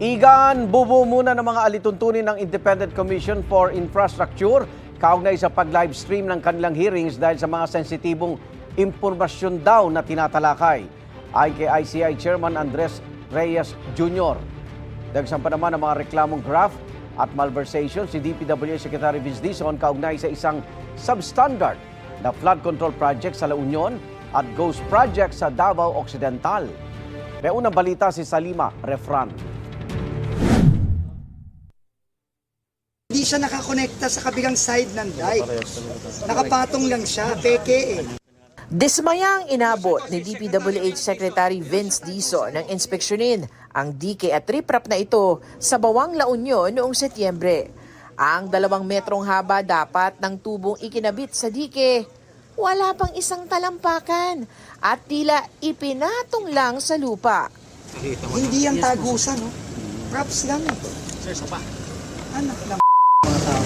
Igan, bubuo muna ng mga alituntunin ng Independent Commission for Infrastructure kaugnay sa pag-livestream ng kanilang hearings dahil sa mga sensitibong impormasyon daw na tinatalakay. Ayon kay ICI Chairman Andres Reyes Jr. Dagsan pa naman ang mga reklamong graft at malversation si DPWH Secretary Vince Dizon kaugnay sa isang substandard na flood control project sa La Union at ghost project sa Davao Occidental. May unang balita si Salima Refran. Hindi siya nakakonekta sa kabilang side ng dike. Nakapatong lang siya, peke eh. Dismayang inabot ni DPWH Secretary Vince Dizon ng inspeksyonin ang dike at riprap na ito sa Bawang La Union noong Setyembre. Ang 2 metrong haba dapat ng tubong ikinabit sa dike. Wala pang isang talampakan at tila ipinatong lang sa lupa. Hindi yan tagusan, no? Props lang. Anak lang mga tao.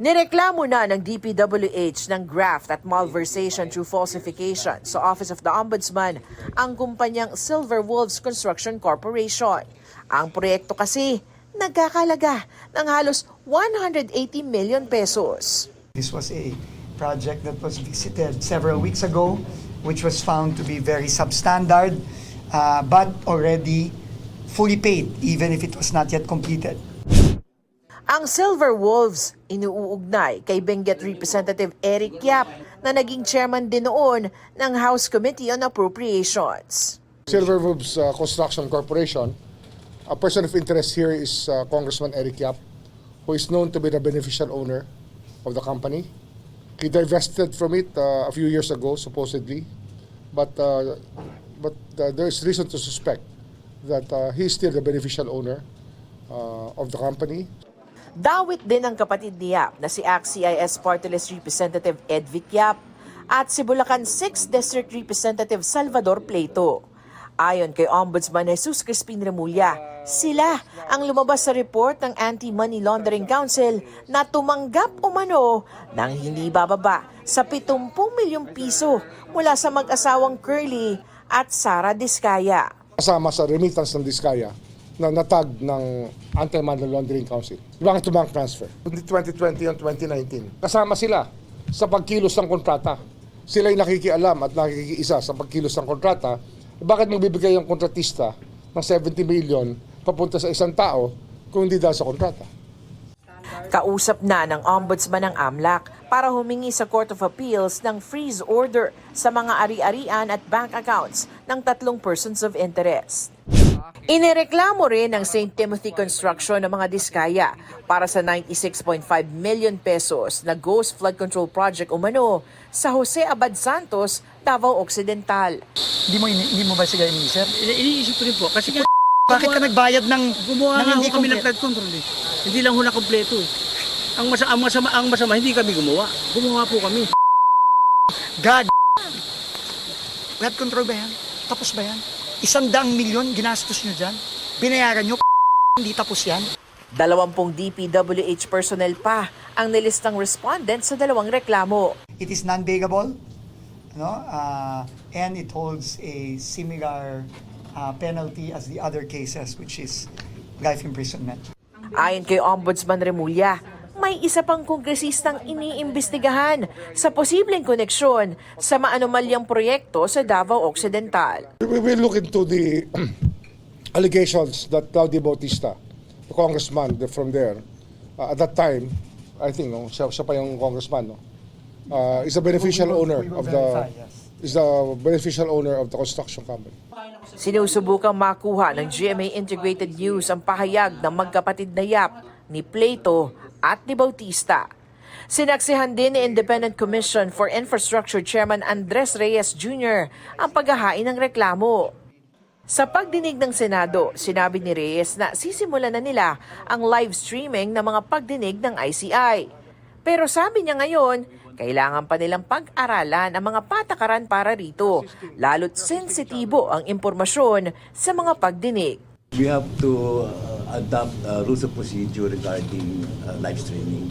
Nireklamo na ng DPWH ng graft at malversation through falsification sa Office of the Ombudsman ang kumpanyang Silver Wolves Construction Corporation. Ang proyekto kasi nagkakalaga ng halos 180 million pesos. This was a project that was visited several weeks ago, which was found to be very substandard, but already fully paid, even if it was not yet completed. Ang Silver Wolves inuugnay kay Benguet Representative Eric Yap na naging chairman din noon ng House Committee on Appropriations. Silver Wolves Construction Corporation, a person of interest here is Congressman Eric Yap, who is known to be the beneficial owner of the company. He divested from it a few years ago, supposedly, but there is reason to suspect that he is still the beneficial owner of the company. Dawit din ang kapatid ni Yap na si ACT-CIS Party List Representative Edvic Yap at si Bulacan 6th District Representative Salvador Pleito. Ayon kay Ombudsman Jesus Crispin Remulla, sila ang lumabas sa report ng Anti-Money Laundering Council na tumanggap umano ng hindi bababa sa 70 milyong piso mula sa mag-asawang Curly at Sara Diskaya. Kasama sa remittance ng Diskaya na natag ng Anti-Money Laundering Council. Bank-to-bank transfer. 2020 and 2019. Kasama sila sa pagkilos ng kontrata. Sila'y nakikialam at nakikiisa sa pagkilos ng kontrata. Bakit magbibigay ang kontratista ng 70 million papunta sa isang tao kung hindi dahil sa kontrata? Kausap na ng Ombudsman ng AMLAC para humingi sa Court of Appeals ng freeze order sa mga ari-arian at bank accounts ng 3 persons of interest. Inireklamo rin ng St. Timothy Construction ng mga Diskaya para sa 96.5 million pesos na Ghost Flood Control Project umano sa Jose Abad Santos, Davao Occidental. Hindi mo ba siya ini-sir? Iniisip ko rin po. Kasi Bakit ka nagbayad ng gumawa nga hindi ho kami ng complete? flood control eh. Hindi lang ho na kompleto eh. Ang masama, hindi kami gumawa. Gumawa po kami. God, flood control ba yan? Tapos ba yan? 100 milyon ginastos nyo dyan? Binayaran nyo, hindi tapos yan? 20 DPWH personnel pa ang nilistang respondent sa 2 reklamo. It is non-payable, no? And it holds a similar penalty as the other cases, which is life imprisonment. Ayon kay Ombudsman Remulla, may isa pang kongresistang iniimbestigahan sa posibleng koneksyon sa maanumalyang proyekto sa Davao Occidental. We will look into the allegations that Claudio Bautista, the congressman from there, at that time, I think siya pa yung congressman, is a beneficial owner of the construction company. Sinusubukang makuha ng GMA Integrated News ang pahayag ng magkapatid na Yap ni Pleito at ni Bautista. Sinaksihan din ni Independent Commission for Infrastructure Chairman Andres Reyes Jr. ang paghahain ng reklamo. Sa pagdinig ng Senado, sinabi ni Reyes na sisimulan na nila ang live streaming ng mga pagdinig ng ICI. Pero sabi niya ngayon, kailangan pa nilang pag-aralan ang mga patakaran para rito, lalo't sensitibo ang impormasyon sa mga pagdinig. We have to adopt rules of procedure regarding live streaming.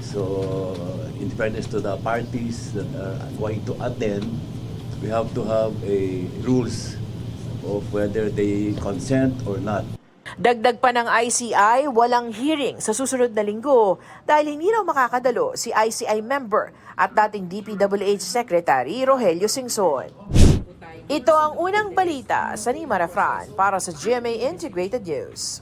So, in fairness to the parties that are going to attend, we have to have a rules of whether they consent or not. Dagdag pa ng ICI, walang hearing sa susunod na linggo dahil hindi raw makakadalo si ICI member at dating DPWH Secretary Rogelio Singson. Ito ang unang balita sa Nima Rafran para sa GMA Integrated News.